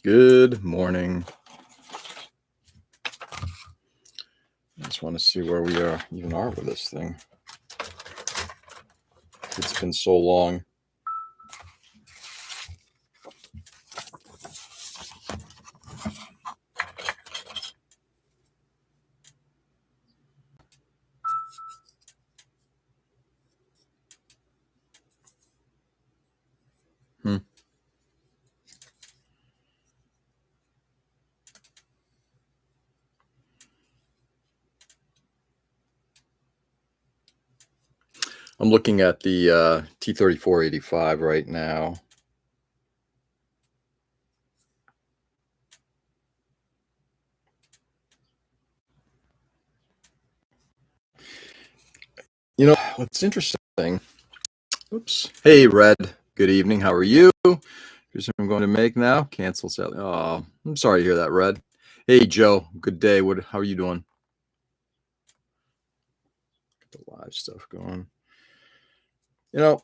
Good morning. I just want to see where we even are with this thing. It's been so long. Hmm. I'm looking at the T3485 right now. You know, what's interesting. Oops. Hey, Red. Good evening. How are you? Here's what I'm going to make now. Cancel Sally. Oh, I'm sorry to hear that, Red. Hey, Joe. Good day. How are you doing? Get the live stuff going. You know,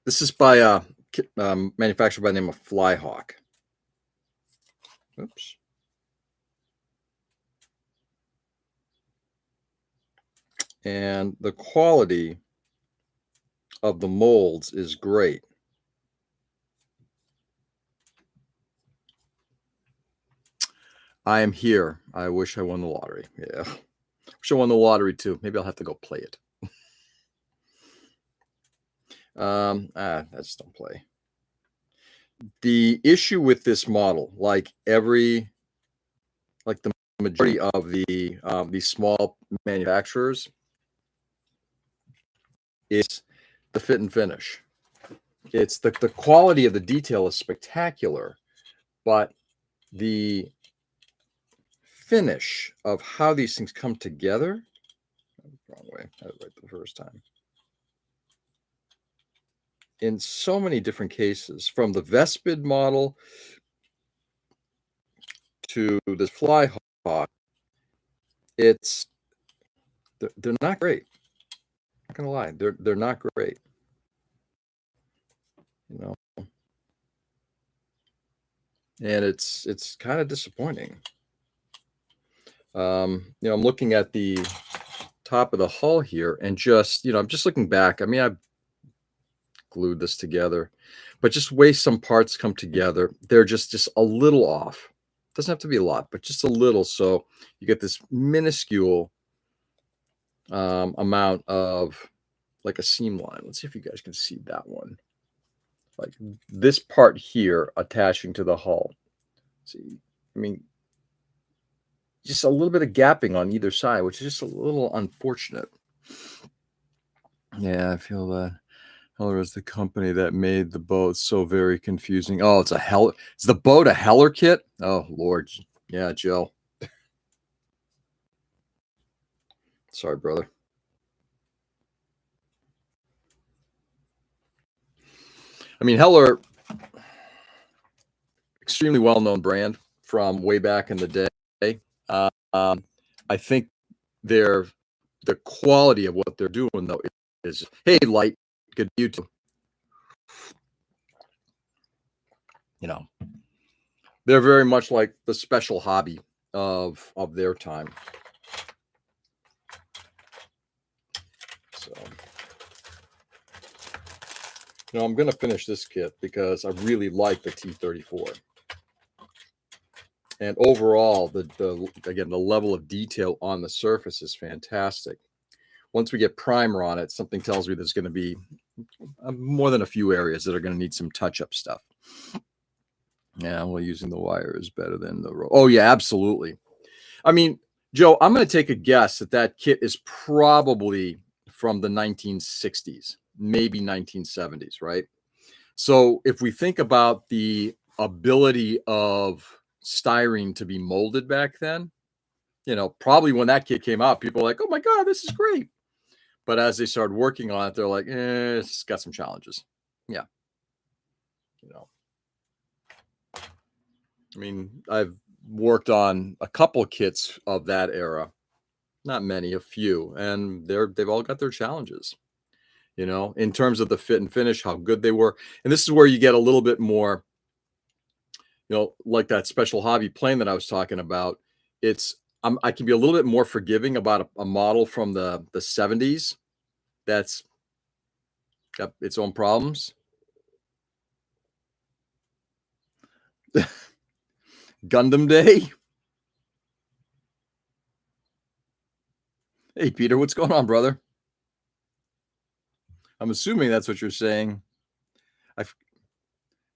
this is by manufactured by the name of Flyhawk. Oops. And the quality of the molds is great. I am here. I wish I won the lottery. Yeah. Wish I won the lottery too. Maybe I'll have to go play it. I just don't play. The issue with this model, like the majority of these small manufacturers, is the fit and finish. It's the quality of the detail is spectacular, but the finish of how these things come together, wrong way, I had it right the first time. In so many different cases, from the Vespid model to this Flyhawk, they're not great. I'm not gonna lie, they're not great. You know, and it's kind of disappointing. I'm looking at the top of the hull here, and I'm just looking back. I mean, I've glued this together, but just way some parts come together, they're just a little off. Doesn't have to be a lot, but just a little, so you get this minuscule amount of like a seam line. Let's see if you guys can see that one, like this part here attaching to the hull. See, I mean, just a little bit of gapping on either side, which is just a little unfortunate. Yeah, I feel that. Heller is the company that made the boat so very confusing. Oh, is the boat a Heller kit? Oh, Lord. Yeah, Joe. Sorry, brother. I mean, Heller, extremely well-known brand from way back in the day. I think the quality of what they're doing, though, is, hey, Light, good to you too. They're very much like the special hobby of their time. So, I'm going to finish this kit because I really like the T34. And overall, the level of detail on the surface is fantastic. Once we get primer on it, something tells me there's going to be more than a few areas that are going to need some touch-up stuff. Yeah, well, using the wire is better than the rope. Oh, yeah, absolutely. I mean, Joe, I'm going to take a guess that kit is probably from the 1960s, maybe 1970s, right? So if we think about the ability of styrene to be molded back then, probably when that kit came out, people were like, oh my God, this is great. But as they started working on it, they're like, it's got some challenges. Yeah. I mean, I've worked on a couple kits of that era, not many, a few, and they've all got their challenges, in terms of the fit and finish, how good they were. And this is where you get a little bit more like that special hobby plane that I was talking about. I can be a little bit more forgiving about a model from the 70s that's got its own problems. Gundam Day. Hey, Peter, what's going on, brother? I'm assuming that's what you're saying.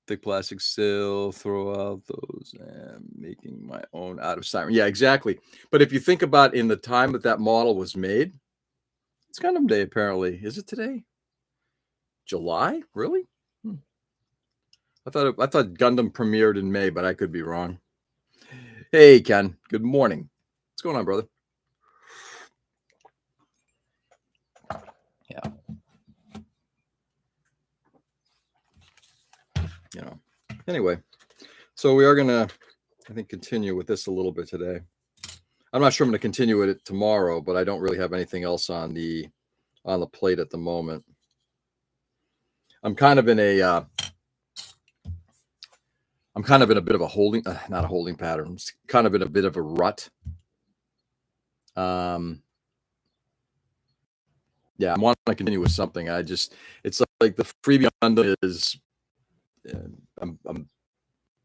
Thick plastic still, throw out those and making my own out of styrene. Yeah, exactly. But if you think about in the time that model was made, it's Gundam Day apparently. Is it today? July? Really? I thought Gundam premiered in May, but I could be wrong. Hey, Ken. Good morning. What's going on, brother? Yeah. Anyway, so we are gonna, I think, continue with this a little bit today. I'm not sure I'm gonna continue with it tomorrow, but I don't really have anything else on the plate at the moment. I'm kind of in a bit of a holding, not a holding pattern. It's kind of in a bit of a rut. Yeah, I want to continue with something. It's like the freebie Gundam is. I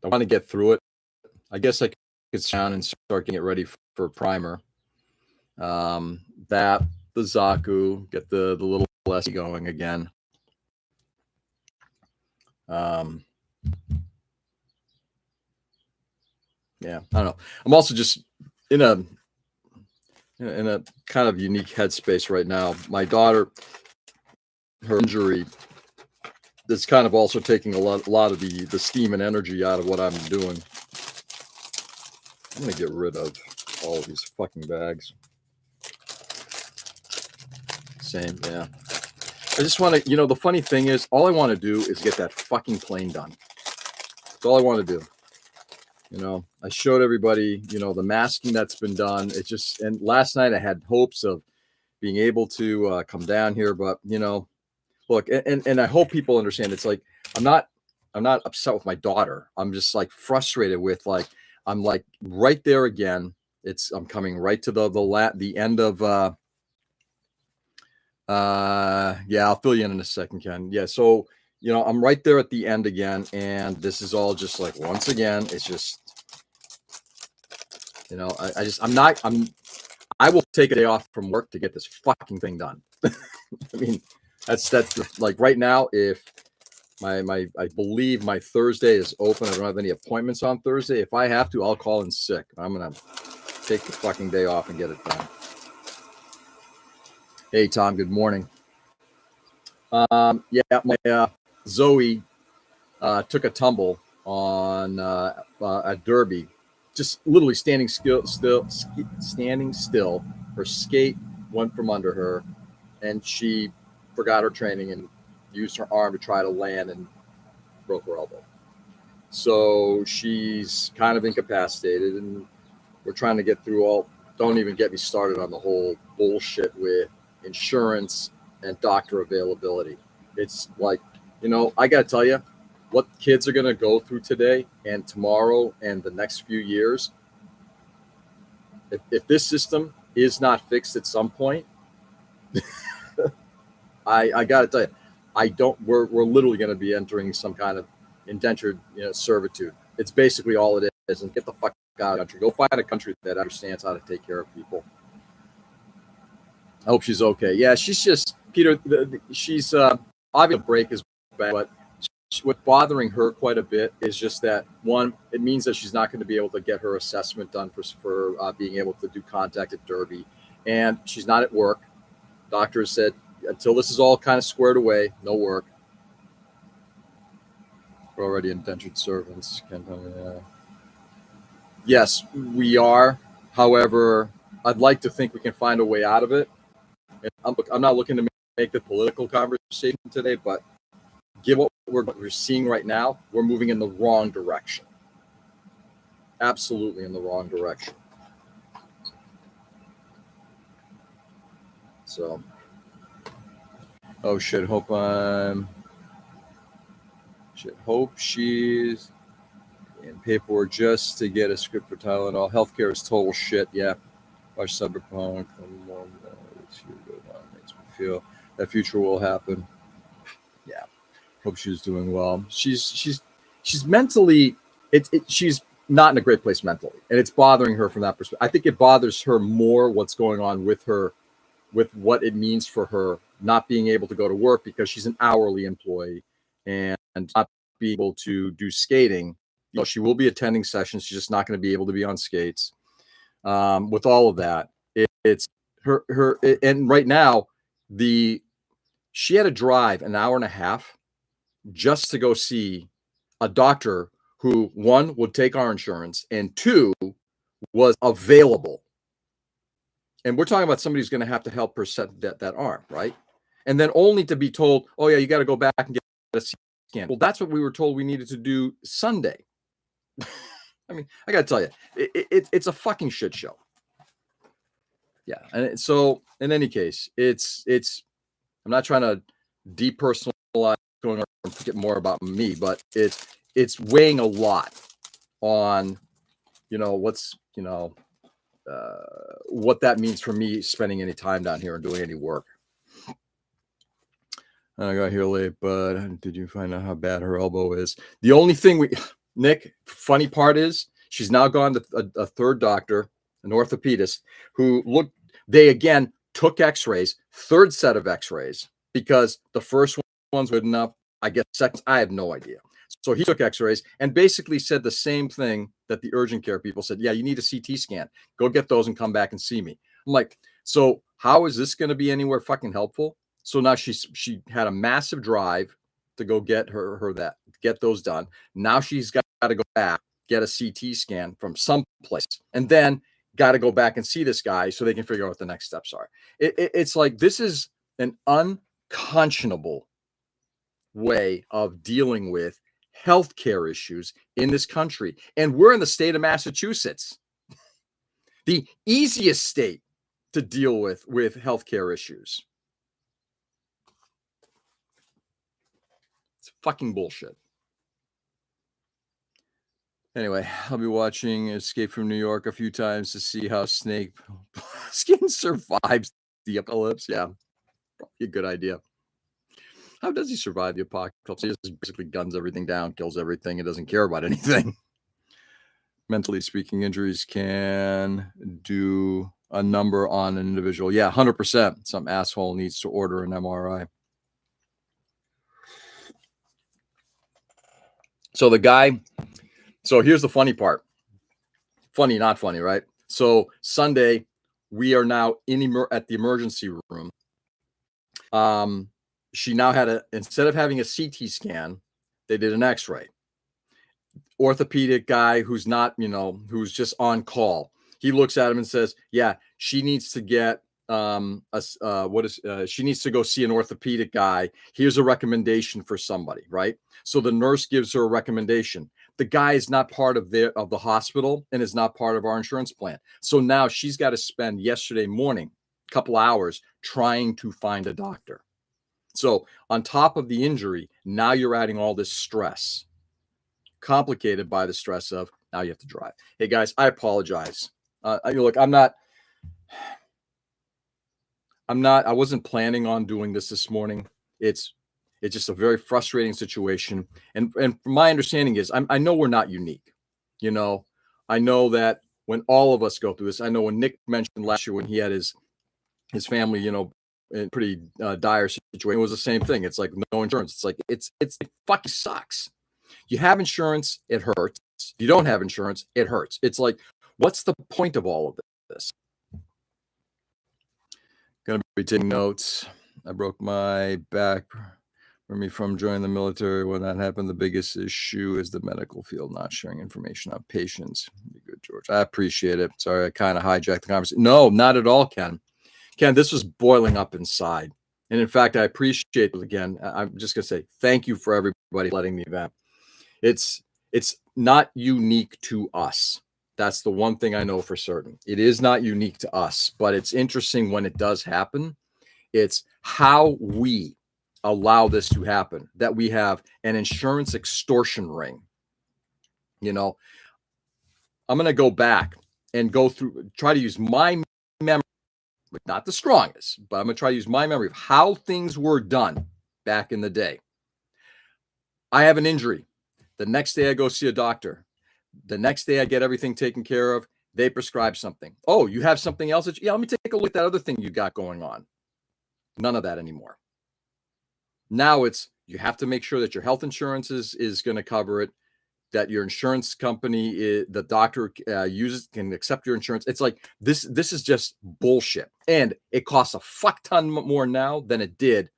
want to get through it. I guess I could sit down and start getting it ready for primer. The Zaku, get the little SE going again. Yeah, I don't know. I'm also just in a kind of unique headspace right now. My daughter, her injury, that's kind of also taking a lot of the steam and energy out of what I'm doing. I'm gonna get rid of all of these fucking bags. Same, yeah. I just want to, the funny thing is, all I want to do is get that fucking plane done. That's all I want to do. I showed everybody, the masking that's been done. And last night I had hopes of being able to come down here, but look, and I hope people understand. It's like I'm not upset with my daughter. I'm just like frustrated with I'm like right there again. I'm coming right to the end of yeah, I'll fill you in a second, Ken. Yeah, so I'm right there at the end again, and this is all just like once again, it's just I will take a day off from work to get this fucking thing done. I mean, that's like right now, if I believe my Thursday is open. I don't have any appointments on Thursday. If I have to, I'll call in sick. I'm gonna take the fucking day off and get it done. Hey, Tom. Good morning. Yeah, my Zoe took a tumble on a derby, just literally standing still. Her skate went from under her, and she forgot her training and used her arm to try to land and broke her elbow. So she's kind of incapacitated, and we're trying to get through all. Don't even get me started on the whole bullshit with insurance and doctor availability. It's like, I got to tell you, what kids are going to go through today and tomorrow and the next few years, if this system is not fixed at some point, I got to tell you, we're literally going to be entering some kind of indentured servitude. It's basically all it is. And get the fuck out of the country. Go find a country that understands how to take care of people. I hope she's okay. Yeah, she's just, Peter, she's obviously a break is bad, but what's bothering her quite a bit is just that, one, it means that she's not going to be able to get her assessment done for being able to do contact at Derby, and she's not at work. Doctors said until this is all kind of squared away, no work. We're already indentured servants. Yes, we are. However, I'd like to think we can find a way out of it. And I'm not looking to make the political conversation today, but given what we're seeing right now, we're moving in the wrong direction. Absolutely in the wrong direction. So, oh shit! Hope she's And paperwork just to get a script for Tylenol. Healthcare is total shit. Yeah. Watch Cyberpunk. Makes me feel that future will happen. Yeah. Hope she's doing well. She's mentally, she's not in a great place mentally, and it's bothering her from that perspective. I think it bothers her more what's going on with her, with what it means for her not being able to go to work because she's an hourly employee and not being able to do skating. You know, she will be attending sessions. She's just not going to be able to be on skates. With all of that, it's her, and right now, she had to drive an hour and a half just to go see a doctor who, one, would take our insurance, and two, was available. And we're talking about somebody who's going to help her set that arm, right? And then only to be told, oh yeah, you got to go back and get a CT scan. Well, that's what we were told we needed to do Sunday. I mean, I got to tell you, it's a fucking shit show. Yeah. And so in any case, it's, I'm not trying to depersonalize going on and forget more about me, but it's weighing a lot on, what that means for me spending any time down here and doing any work. I got here late, but did you find out how bad her elbow is? The only thing Nick, funny part is she's now gone to a third doctor, an orthopedist, who they again took x-rays, third set of x-rays, because the first one's good enough. I guess second, I have no idea. So he took x-rays and basically said the same thing that the urgent care people said. Yeah, you need a CT scan. Go get those and come back and see me. I'm like, so how is this going to be anywhere fucking helpful? So now she had a massive drive to go get get those done. Now she's got to go back, get a CT scan from someplace, and then got to go back and see this guy so they can figure out what the next steps are. It's like, this is an unconscionable way of dealing with healthcare issues in this country. And we're in the state of Massachusetts, the easiest state to deal with healthcare issues. It's fucking bullshit. Anyway, I'll be watching Escape from New York a few times to see how Snake Plissken survives the apocalypse. Yeah, probably a good idea. How does he survive the apocalypse? He just basically guns everything down, kills everything, and doesn't care about anything. Mentally speaking, injuries can do a number on an individual. Yeah, 100%. Some asshole needs to order an MRI. So here's the funny part. Funny, not funny, right? So Sunday, we are now at the emergency room. She now instead of having a CT scan, they did an x-ray. Orthopedic guy who's not, who's just on call. He looks at him and says, yeah, she needs to get she needs to go see an orthopedic guy. Here's a recommendation for somebody, right? So the nurse gives her a recommendation. The guy is not part of the hospital and is not part of our insurance plan. So now she's got to spend yesterday morning a couple hours trying to find a doctor. So on top of the injury, now you're adding all this stress, complicated by the stress of now you have to drive. Hey guys, I apologize. Look, I wasn't planning on doing this morning. It's just a very frustrating situation. And from my understanding is I know we're not unique. I know that when all of us go through this, I know when Nick mentioned last year when he had his family, in pretty dire situation, it was the same thing. It's like no insurance. It's like, it fucking sucks. You have insurance, it hurts. You don't have insurance, it hurts. It's like, what's the point of all of this? Gonna be taking notes. I broke my back from joining the military. When that happened, the biggest issue is the medical field not sharing information on patients. Be good, George. I appreciate it. Sorry, I kind of hijacked the conversation. No, not at all, Ken. Ken, this was boiling up inside. And in fact, I appreciate it again. I'm just gonna say thank you for everybody letting me vent. It's not unique to us. That's the one thing I know for certain. It is not unique to us, but it's interesting when it does happen. It's how we allow this to happen, that we have an insurance extortion ring You know, I'm going to go back and go through, try to use my memory, not the strongest, but I'm going to try to use my memory of how things were done back in the day. I have an injury. The next day I go see a doctor. The next day I get everything taken care of. They prescribe something. Oh, you have something else? Yeah, let me take a look at that other thing you got going on. None of that anymore. Now it's, you have to make sure that your health insurance is going to cover it, that your insurance company, the doctor uses, can accept your insurance. It's like, this is just bullshit. And it costs a fuck ton more now than it did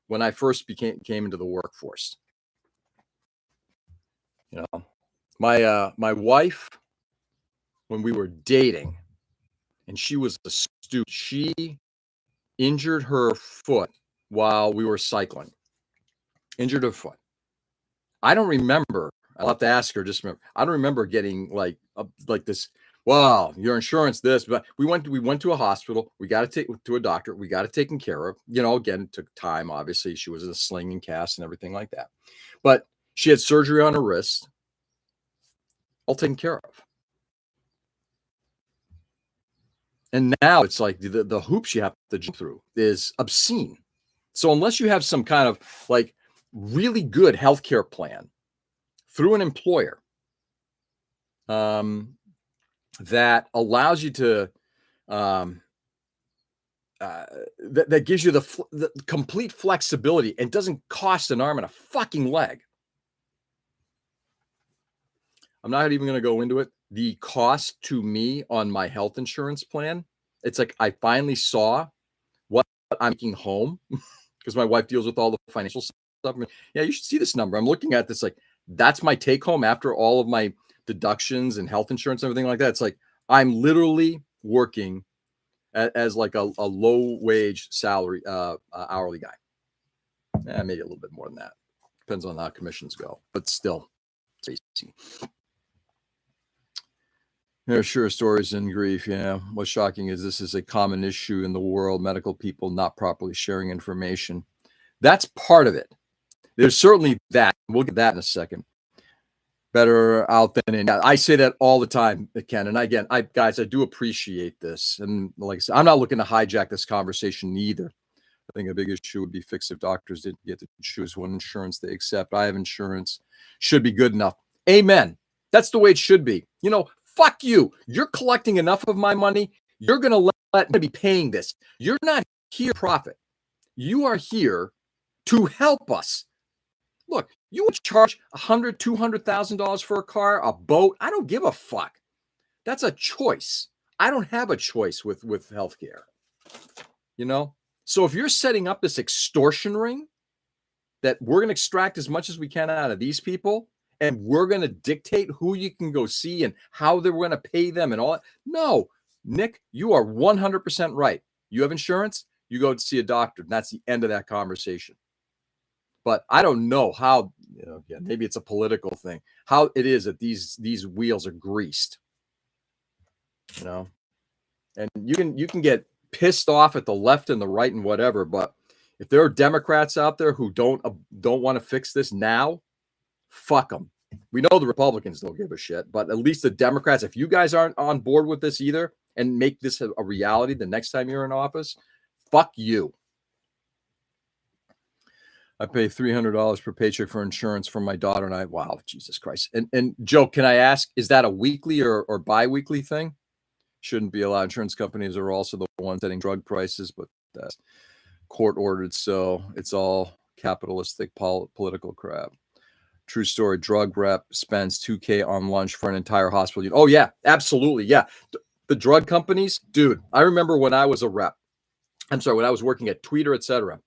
when I first came into the workforce. You know, my wife, when we were dating, and she was a student, she injured her foot while we were cycling. Injured her foot. I don't remember. I'll have to ask her. Just remember, I don't remember getting like this. Wow, your insurance, this. But we went to a hospital. We got to take to a doctor. We got it taken care of. You know, again, it took time. Obviously, she was in a sling and cast and everything like that. But she had surgery on her wrist. All taken care of. And now it's like the hoops you have to jump through is obscene. So unless you have some kind of like really good healthcare plan through an employer that allows you to that gives you the complete flexibility and doesn't cost an arm and a fucking leg. I'm not even going to go into it. The cost to me on my health insurance plan, it's like I finally saw what I'm taking home because my wife deals with all the financial stuff. Yeah, you should see this number. I'm looking at this like, that's my take home after all of my deductions and health insurance and everything like that. It's like I'm literally working as like a low wage salary hourly guy. Maybe a little bit more than that. Depends on how commissions go, but still, it's easy. There are sure stories in grief. Yeah. What's shocking is this is a common issue in the world. Medical people not properly sharing information. That's part of it. There's certainly that. We'll get that in a second. Better out than in. I say that all the time, Ken. And again, guys, I do appreciate this. And like I said, I'm not looking to hijack this conversation either. I think a big issue would be fixed if doctors didn't get to choose what insurance they accept. I have insurance. Should be good enough. Amen. That's the way it should be. You know, fuck you. You're collecting enough of my money. You're going to let me be paying this. You're not here to profit. You are here to help us. Look, you would charge $100,000, $200,000 for a car, a boat. I don't give a fuck. That's a choice. I don't have a choice with healthcare. You know? So if you're setting up this extortion ring that we're going to extract as much as we can out of these people, and we're going to dictate who you can go see and how they're going to pay them and all that. No, Nick, you are 100% right. You have insurance, you go to see a doctor, and that's the end of that conversation. But I don't know how, you know, again, maybe it's a political thing, how it is that these wheels are greased, you know, and you can get pissed off at the left and the right and whatever. But if there are Democrats out there who don't want to fix this now, fuck them. We know the Republicans don't give a shit, but at least the Democrats, if you guys aren't on board with this either and make this a reality the next time you're in office, fuck you. I pay $300 per paycheck for insurance for my daughter and I. Wow, Jesus Christ. And Joe, can I ask, is that a weekly or bi-weekly thing? Shouldn't be allowed. Insurance companies are also the ones setting drug prices, but that's court ordered. So it's all capitalistic political crap. True story. Drug rep spends $2,000 on lunch for an entire hospital. Oh yeah, absolutely. Yeah. The drug companies, dude, I remember when I was a rep, when I was working at Tweeter, etc.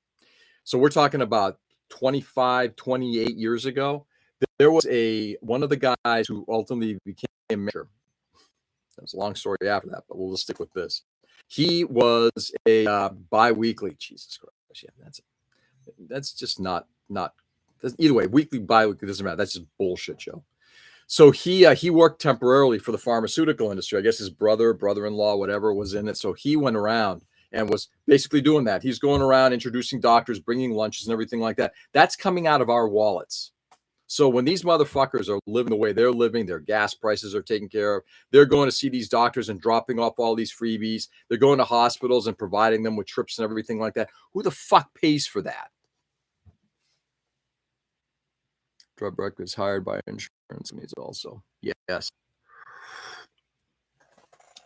So we're talking about 25, 28 years ago. There was one of the guys who ultimately became a mayor. That's a long story after that, but we'll just stick with this. He was a bi-weekly. Jesus Christ. Yeah, that's just not either way, weekly, bi-weekly, doesn't matter. That's just bullshit, Joe. So he worked temporarily for the pharmaceutical industry. I guess his brother-in-law, whatever, was in it. So he went around and was basically doing that. He's going around introducing doctors, bringing lunches and everything like that. That's coming out of our wallets. So when these motherfuckers are living the way they're living, their gas prices are taken care of. They're going to see these doctors and dropping off all these freebies. They're going to hospitals and providing them with trips and everything like that. Who the fuck pays for that? Drug records hired by insurance companies also. Yes.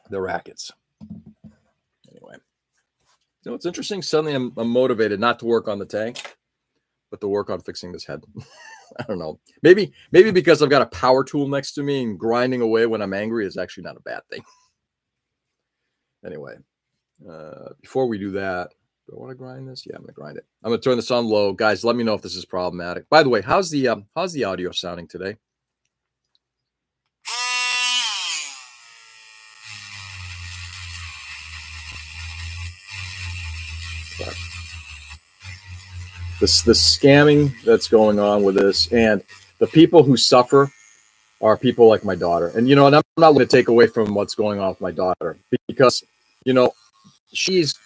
The rackets. Anyway. You know, it's interesting. Suddenly I'm motivated not to work on the tank, but to work on fixing this head. I don't know. Maybe because I've got a power tool next to me and grinding away when I'm angry is actually not a bad thing. Anyway, before we do that, do I want to grind this? Yeah, I'm going to grind it. I'm going to turn this on low. Guys, let me know if this is problematic. By the way, how's the audio sounding today? The scamming that's going on with this, and the people who suffer are people like my daughter. And, you know, and I'm not going to take away from what's going on with my daughter because, you know, she's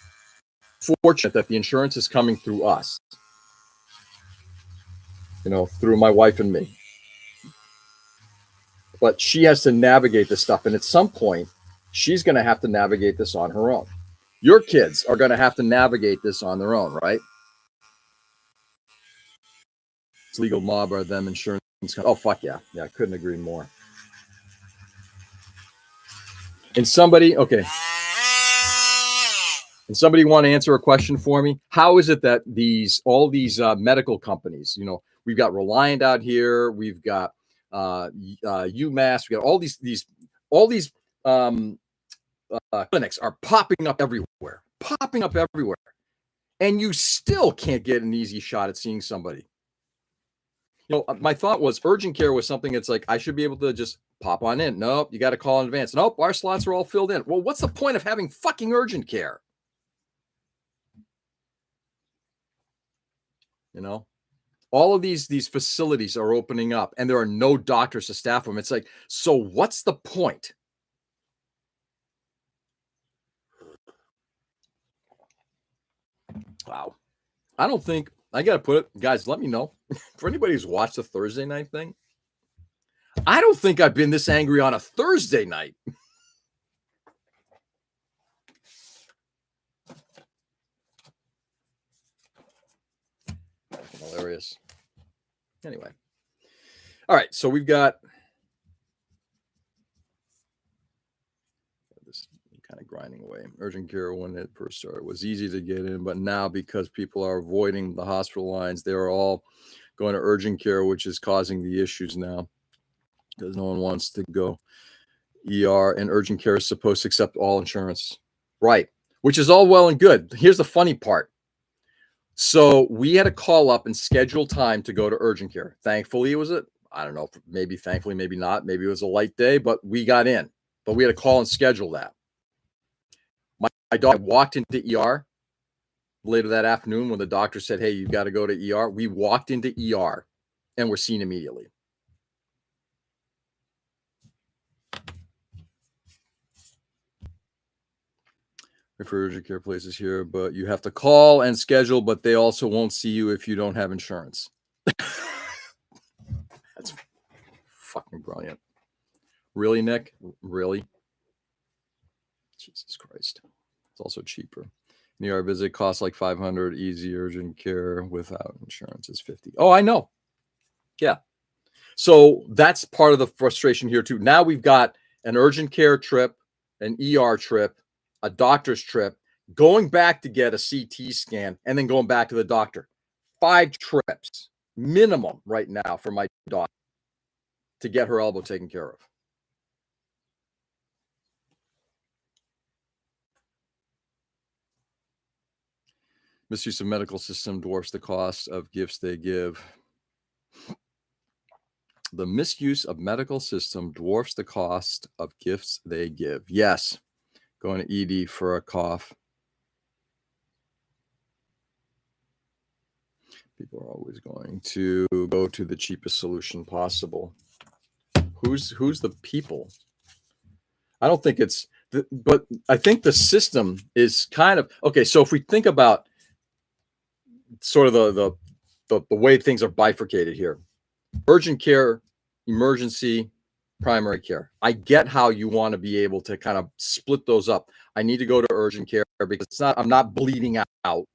fortunate that the insurance is coming through us, you know, through my wife and me. But she has to navigate this stuff. And at some point, she's going to have to navigate this on her own. Your kids are going to have to navigate this on their own, right? It's legal mob or them insurance. Oh, fuck yeah. Yeah, I couldn't agree more. And somebody, okay. And somebody want to answer a question for me? How is it that all these medical companies, you know, we've got Reliant out here, we've got UMass, we got all these clinics are popping up everywhere, and you still can't get an easy shot at seeing somebody. You know, my thought was urgent care was something that's like, I should be able to just pop on in. Nope, you got to call in advance. Nope, our slots are all filled in. Well, what's the point of having fucking urgent care? You know, all of these facilities are opening up and there are no doctors to staff them. It's like, so what's the point? Wow. I don't think, I got to put it, guys, let me know. For anybody who's watched the Thursday night thing, I don't think I've been this angry on a Thursday night. Hilarious. Anyway. All right. So we've got this kind of grinding away. Urgent care, when it first started, was easy to get in, but now because people are avoiding the hospital lines, they're all going to urgent care, which is causing the issues now because no one wants to go ER, and urgent care is supposed to accept all insurance. Right. Which is all well and good. Here's the funny part. So we had to call up and schedule time to go to urgent care. Thankfully, it was I don't know, maybe thankfully, maybe not. Maybe it was a light day, but we got in. But we had to call and schedule that. My dog walked into ER later that afternoon when the doctor said, hey, you got to go to ER. We walked into ER and were seen immediately. For urgent care places here, but you have to call and schedule, but they also won't see you if you don't have insurance. That's fucking brilliant. Really, Nick? Really? Jesus Christ. It's also cheaper. An ER visit costs like $500. Easy urgent care without insurance is $50. Oh, I know. Yeah. So that's part of the frustration here too. Now we've got an urgent care trip, an ER trip, a doctor's trip, going back to get a CT scan, and then going back to the doctor. 5 trips minimum right now for my daughter to get her elbow taken care of. Misuse of medical system dwarfs the cost of gifts they give. The misuse of medical system dwarfs the cost of gifts they give. Yes. Going to ED for a cough. People are always going to go to the cheapest solution possible. Who's the people? I don't think it's, but I think the system is kind of, okay, so if we think about sort of the way things are bifurcated here, urgent care, emergency, primary care. I get how you want to be able to kind of split those up. I need to go to urgent care because I'm not bleeding out.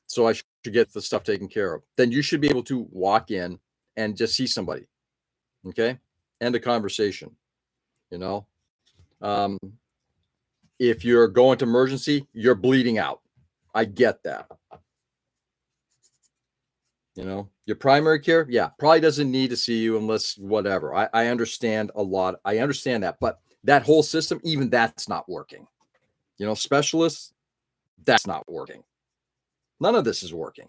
So I should get the stuff taken care of. Then you should be able to walk in and just see somebody. Okay. End a conversation, you know. If you're going to emergency, you're bleeding out. I get that. You know, your primary care, yeah, probably doesn't need to see you unless whatever. I understand a lot. I understand that, but that whole system, even that's not working. You know, specialists, that's not working. None of this is working.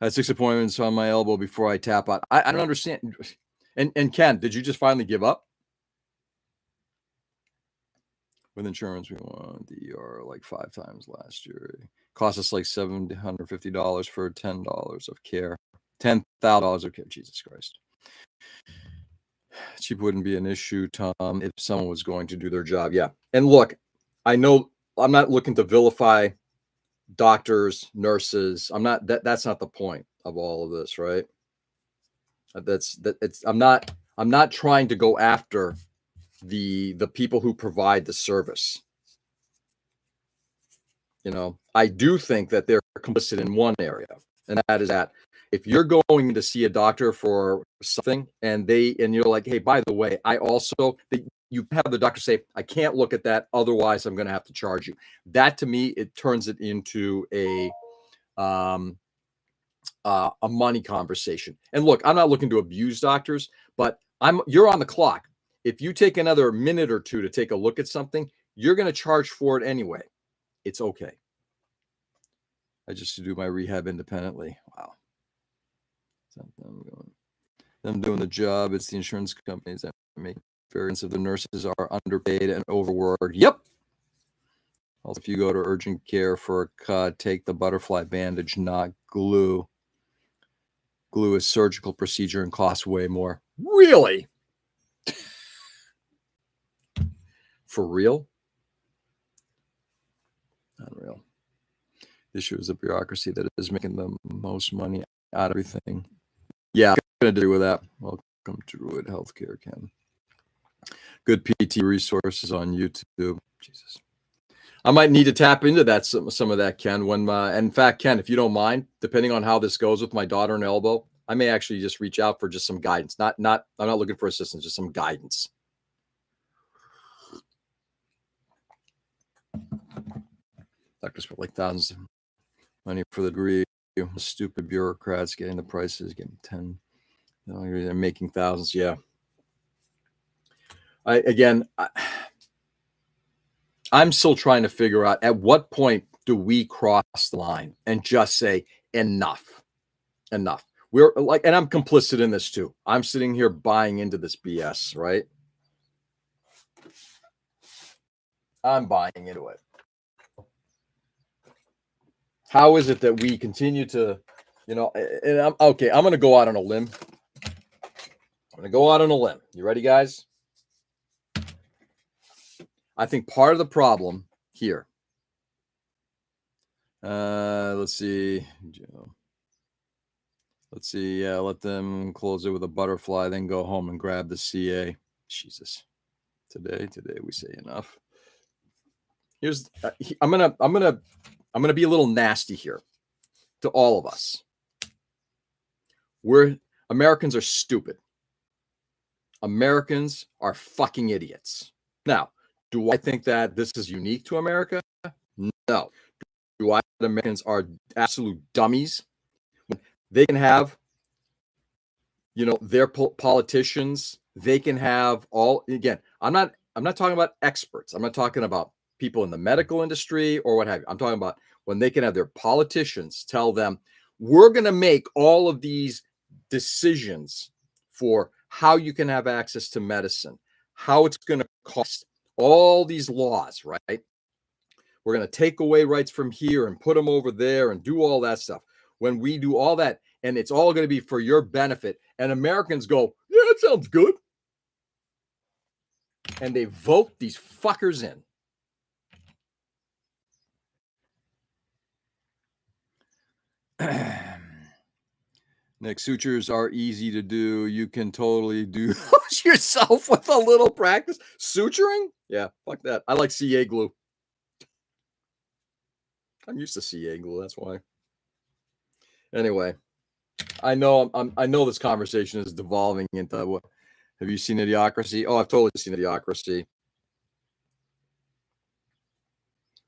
I had 6 appointments on my elbow before I tap out. I don't understand. And Ken, did you just finally give up? With insurance, we won the ER like 5 times last year. It cost us like $750 for $10 of care. $10,000 of care. Jesus Christ. Cheap wouldn't be an issue, Tom, if someone was going to do their job. Yeah. And look, I know I'm not looking to vilify doctors, nurses. That's not the point of all of this, right? I'm not trying to go after the people who provide the service. You know, I do think that they're complicit in one area, and that is that if you're going to see a doctor for something and you're like, hey, by the way, you have the doctor say, I can't look at that, otherwise I'm going to have to charge you. That to me, it turns it into a money conversation. And look, I'm not looking to abuse doctors, but you're on the clock. If you take another minute or two to take a look at something, you're going to charge for it anyway. It's okay. I just do my rehab independently. Wow. Them doing the job. It's the insurance companies that make variants of the nurses are underpaid and overworked. Yep. Also, if you go to urgent care for a cut, take the butterfly bandage, not glue. Glue is surgical procedure and costs way more. Really? For real? Unreal. The issue is the bureaucracy that is making the most money out of everything. Yeah, I'm going to agree with that. Welcome to Druid Healthcare, Ken. Good PT resources on YouTube. Jesus. I might need to tap into that some of that, Ken. And in fact, Ken, if you don't mind, depending on how this goes with my daughter and elbow, I may actually just reach out for just some guidance. I'm not looking for assistance, just some guidance. Doctors put like thousands of money for the degree. Stupid bureaucrats getting the prices, getting 10. They're making thousands. Yeah. I'm still trying to figure out at what point do we cross the line and just say enough. We're like, and I'm complicit in this too. I'm sitting here buying into this BS, right? I'm buying into it. How is it that we continue to, and I'm going to go out on a limb. You ready, guys? I think part of the problem here. Let's see. Let them close it with a butterfly, then go home and grab the CA. Jesus. Today we say enough. Here's I'm gonna be a little nasty here to all of us. Americans are stupid. Americans are fucking idiots. Now, do I think that this is unique to America? No. Do I think Americans are absolute dummies? They can have, their politicians. They can have all. Again, I'm not talking about experts. I'm not talking about people in the medical industry or what have you. I'm talking about when they can have their politicians tell them, we're going to make all of these decisions for how you can have access to medicine, how it's going to cost, all these laws, right? We're going to take away rights from here and put them over there and do all that stuff. When we do all that, and it's all going to be for your benefit, and Americans go, yeah, that sounds good. And they vote these fuckers in. Nick, sutures are easy to do. You can totally do those yourself with a little practice. Suturing? Yeah, fuck that. I like CA glue. I'm used to CA glue. That's why. Anyway, I know I know this conversation is devolving into what. Have you seen Idiocracy? Oh, I've totally seen Idiocracy.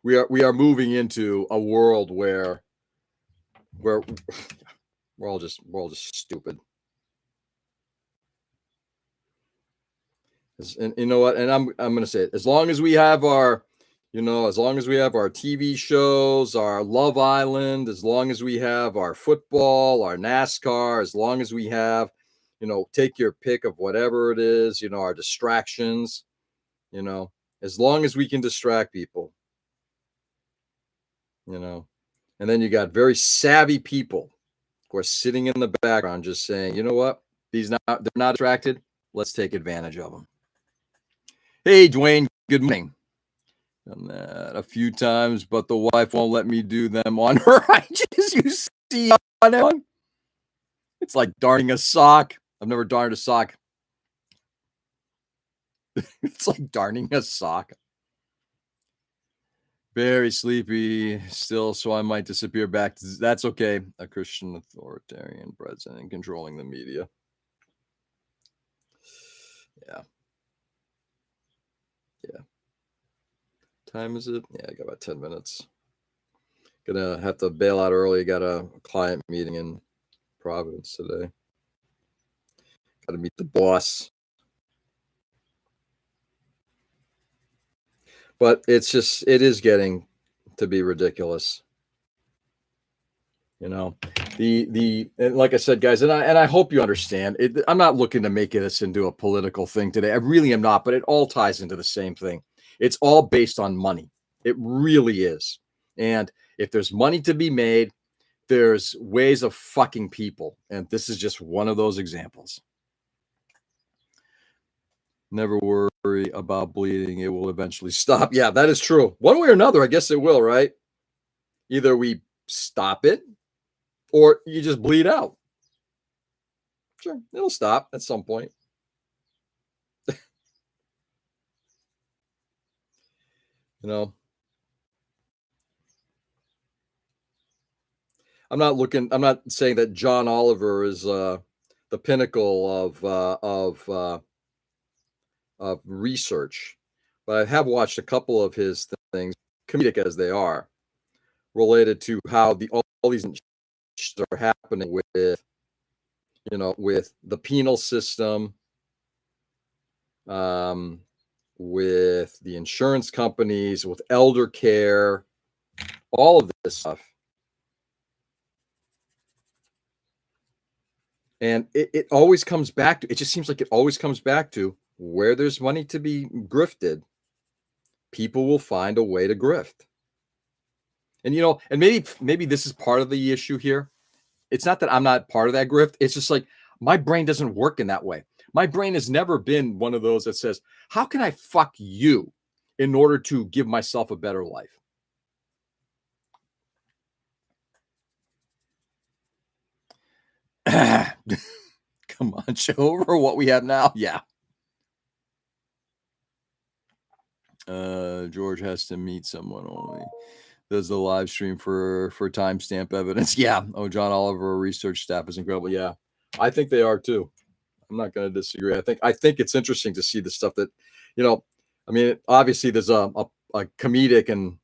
We are moving into a world where we're all just stupid. And you know what? And I'm going to say it. As long as we have our, as long as we have our TV shows, our Love Island, as long as we have our football, our NASCAR, as long as we have, take your pick of whatever it is, our distractions, as long as we can distract people, and then you got very savvy people, of course, sitting in the background, just saying, you know what? They're not distracted. Let's take advantage of them. Hey, Dwayne, good morning. Done that a few times, but the wife won't let me do them on her. I just, you see on that one? It's like darning a sock. I've never darned a sock. It's like darning a sock. Very sleepy still, so I might disappear back. That's okay. A Christian authoritarian president controlling the media. Yeah. Time is it? Yeah, I got about 10 minutes. Gonna have to bail out early. Got a client meeting in Providence today. Got to meet the boss. But it is getting to be ridiculous. And like I said, guys, and I hope you understand it. I'm not looking to make this into a political thing today. I really am not, but it all ties into the same thing. It's all based on money. It really is. And if there's money to be made, there's ways of fucking people. And this is just one of those examples. Never worry about bleeding. It will eventually stop. Yeah, that is true. One way or another, I guess it will, right? Either we stop it or you just bleed out. Sure, it'll stop at some point. I'm not saying that John Oliver is the pinnacle of research, but I have watched a couple of his things, comedic as they are, related to how all these are happening with the penal system, with the insurance companies, with elder care, all of this stuff. And it always comes back to, it just seems like it always comes back to where there's money to be grifted, people will find a way to grift. And, and maybe this is part of the issue here. It's not that I'm not part of that grift. It's just like my brain doesn't work in that way. My brain has never been one of those that says, how can I fuck you in order to give myself a better life? Come on, show over what we have now. Yeah. George has to meet someone only. Does the live stream for timestamp evidence. Yeah. Oh, John Oliver research staff is incredible. Yeah, I think they are too. I'm not going to disagree. I think it's interesting to see the stuff that, obviously there's a comedic and,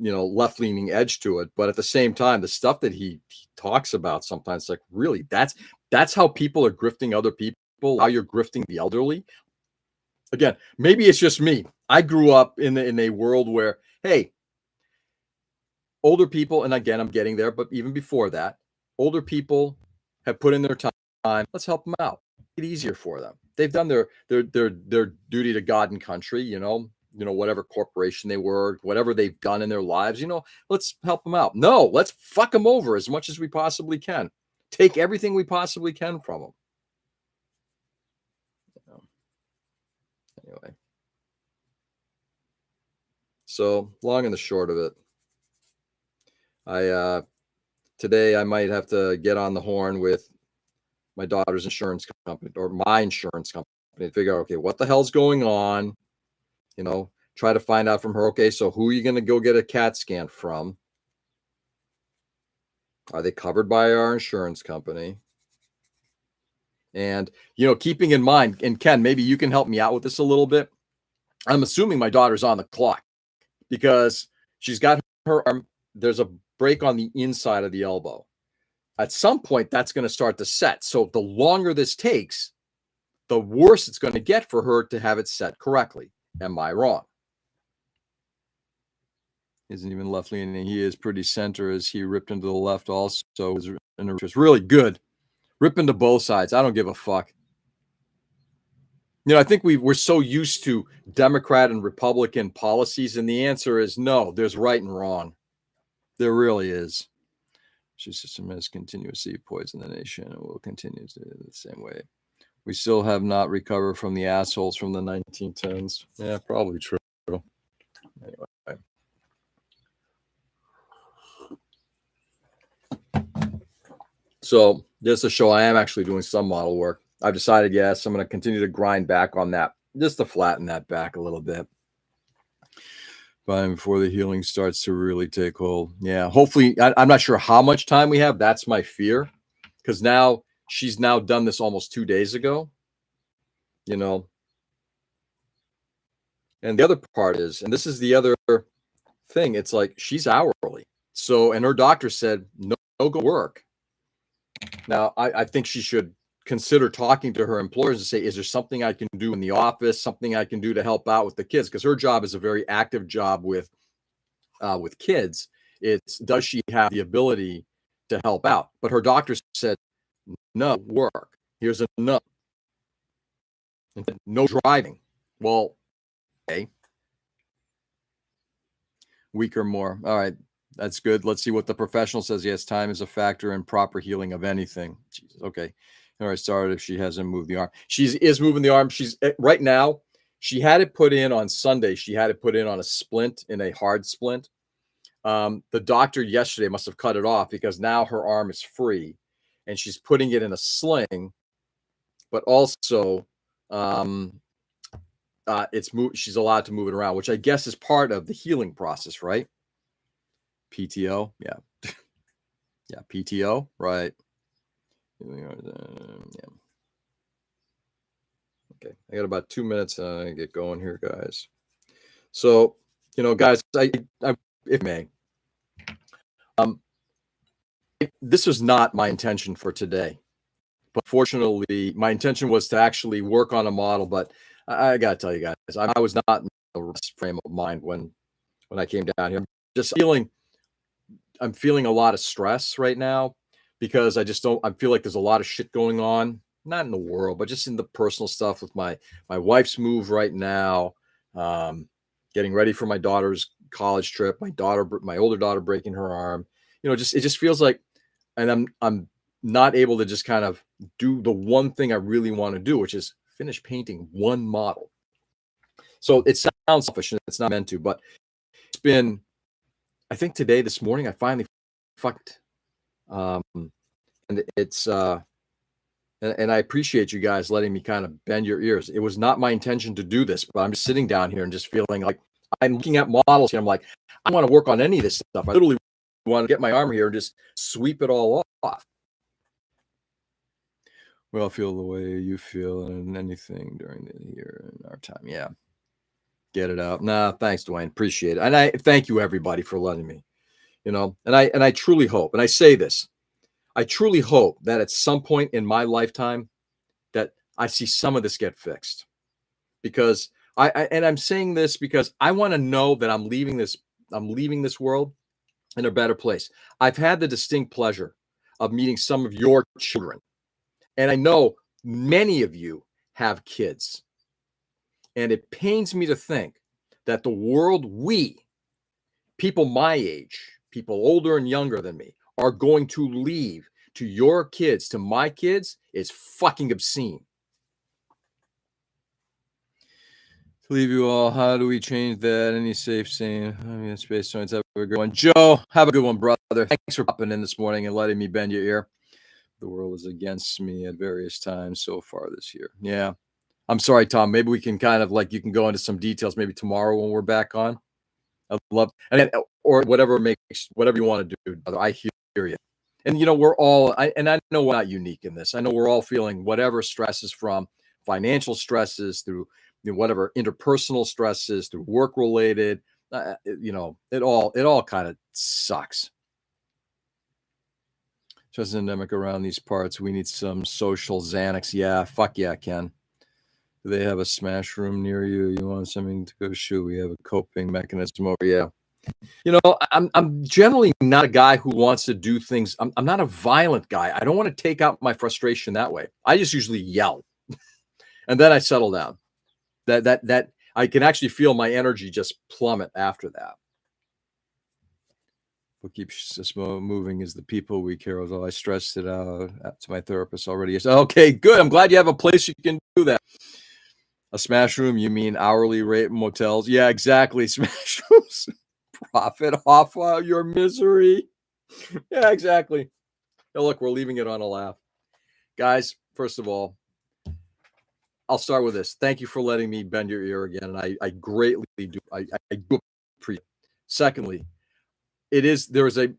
left-leaning edge to it, but at the same time, the stuff that he talks about sometimes, like, really, that's how people are grifting other people, how you're grifting the elderly. Again, maybe it's just me. I grew up in a world where, hey, older people, and again, I'm getting there, but even before that, older people have put in their time. Let's help them out. Make it easier for them. They've done their duty to God and country, whatever corporation they work, whatever they've done in their lives, let's help them out. No, let's fuck them over as much as we possibly can. Take everything we possibly can from them. Anyway. So long and the short of it, today I might have to get on the horn with my daughter's insurance company or my insurance company to figure out, okay, what the hell's going on? You know, try to find out from her, okay, so who are you going to go get a CAT scan from? Are they covered by our insurance company? And, you know, keeping in mind, and Ken, maybe you can help me out with this a little bit. I'm assuming my daughter's on the clock because she's got her arm. There's a break on the inside of the elbow. At some point, that's going to start to set. So the longer this takes, the worse it's going to get for her to have it set correctly. Am I wrong? Isn't even left leaning. He is pretty center as he ripped into the left also. It was really good. Rip into both sides. I don't give a fuck. You know, I think we're so used to Democrat and Republican policies, and the answer is no, there's right and wrong. There really is. She system has continuously poisoned the nation and will continue to the same way. We still have not recovered from the assholes from the 1910s. Yeah, probably true. Anyway. So just to show I am actually doing some model work. I've decided, yes, I'm going to continue to grind back on that, just to flatten that back a little bit. But before the healing starts to really take hold. Yeah, hopefully, I'm not sure how much time we have. That's my fear. Because now she's now done this almost 2 days ago. You know. And the other part is, and this is the other thing, it's like she's hourly. So, and her doctor said, no go work. Now, I think she should consider talking to her employers and say, is there something I can do in the office, something I can do to help out with the kids? Because her job is a very active job with kids. It's, does she have the ability to help out? But her doctor said, no, work. Here's a no. No driving. Well, okay. Week or more. All right. That's good. Let's see what the professional says. Yes, time is a factor in proper healing of anything. Jesus. Okay. All right. Started if she hasn't moved the arm. She is moving the arm. She's right now. She had it put in on Sunday. She had it put in on a splint, in a hard splint. The doctor yesterday must have cut it off because now her arm is free and she's putting it in a sling, but also she's allowed to move it around, which I guess is part of the healing process, right? PTO, yeah. Yeah, PTO, right. Yeah. Okay, I got about 2 minutes and I get going here, guys. So, you know, guys, I if may, this was not my intention for today, but fortunately, my intention was to actually work on a model. But I got to tell you guys, I was not in the frame of mind when I came down here. I'm feeling a lot of stress right now because I feel like there's a lot of shit going on, not in the world, but just in the personal stuff with my wife's move right now, getting ready for my daughter's college trip, my older daughter breaking her arm, you know, it just feels like, and I'm not able to just kind of do the one thing I really want to do, which is finish painting one model. So it sounds selfish and it's not meant to, but it's been, I think this morning, I finally fucked. And it's, and I appreciate you guys letting me kind of bend your ears. It was not my intention to do this, but I'm just sitting down here and just feeling like I'm looking at models here. I'm like, I want to work on any of this stuff. I literally want to get my arm here and just sweep it all off. We all feel the way you feel and anything during the year in our time. Yeah. Get it out. Nah, thanks, Dwayne. Appreciate it. And I thank you everybody for letting me, you know, and I truly hope, and I say this, I truly hope that at some point in my lifetime that I see some of this get fixed, because I'm saying this because I want to know that I'm leaving this world in a better place. I've had the distinct pleasure of meeting some of your children, and I know many of you have kids. And it pains me to think that the world people my age, people older and younger than me, are going to leave to your kids, to my kids, is fucking obscene. To leave you all, how do we change that? Any safe saying? I mean, Space Joints, have a good one. Joe, have a good one, brother. Thanks for popping in this morning and letting me bend your ear. The world is against me at various times so far this year. Yeah. I'm sorry, Tom. Maybe we can kind of like you can go into some details maybe tomorrow when we're back on. I'd love and or whatever you want to do. I hear you. And we're all I know we're not unique in this. I know we're all feeling whatever stresses from financial stresses through whatever interpersonal stresses through work related. It all kind of sucks. Just endemic around these parts. We need some social Xanax. Yeah, fuck yeah, Ken. Do they have a smash room near you? You want something to go shoot? We have a coping mechanism over. Yeah. I'm generally not a guy who wants to do things. I'm not a violent guy. I don't want to take out my frustration that way. I just usually yell, and then I settle down. That I can actually feel my energy just plummet after that. What keeps us moving is the people we care about. I stressed it out to my therapist already. I said, okay, good. I'm glad you have a place you can do that. A smash room? You mean hourly rate motels? Yeah, exactly. Smash rooms. Profit off your misery. Yeah, exactly. Now, look, we're leaving it on a laugh. Guys, first of all, I'll start with this. Thank you for letting me bend your ear again. And I greatly do. I do appreciate it. Secondly, there is a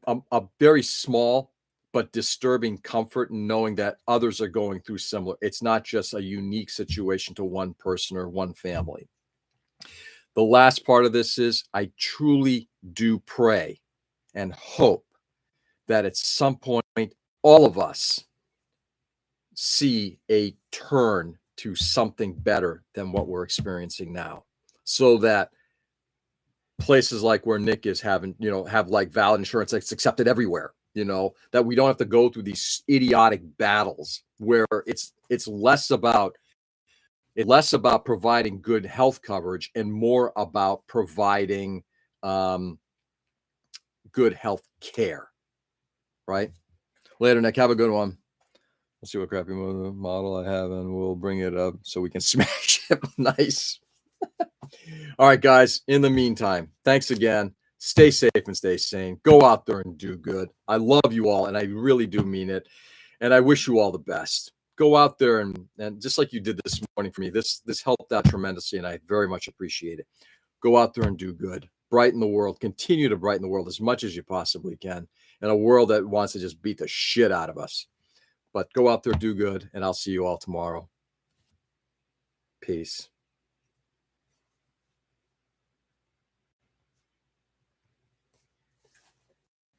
very small but disturbing comfort in knowing that others are going through similar. It's not just a unique situation to one person or one family. The last part of this is I truly do pray and hope that at some point all of us see a turn to something better than what we're experiencing now, so that places like where Nick is have like valid insurance that's accepted everywhere, that we don't have to go through these idiotic battles where it's less about providing good health coverage and more about providing good health care. Right? Later, Nick. Have a good one. We'll see what crappy model I have, and we'll bring it up so we can smash it. Nice. All right, guys. In the meantime, thanks again. Stay safe and stay sane. Go out there and do good. I love you all, and I really do mean it. And I wish you all the best. Go out there and just like you did this morning for me, this helped out tremendously, and I very much appreciate it. Go out there and do good. Brighten the world. Continue to brighten the world as much as you possibly can in a world that wants to just beat the shit out of us. But go out there, do good, and I'll see you all tomorrow. Peace.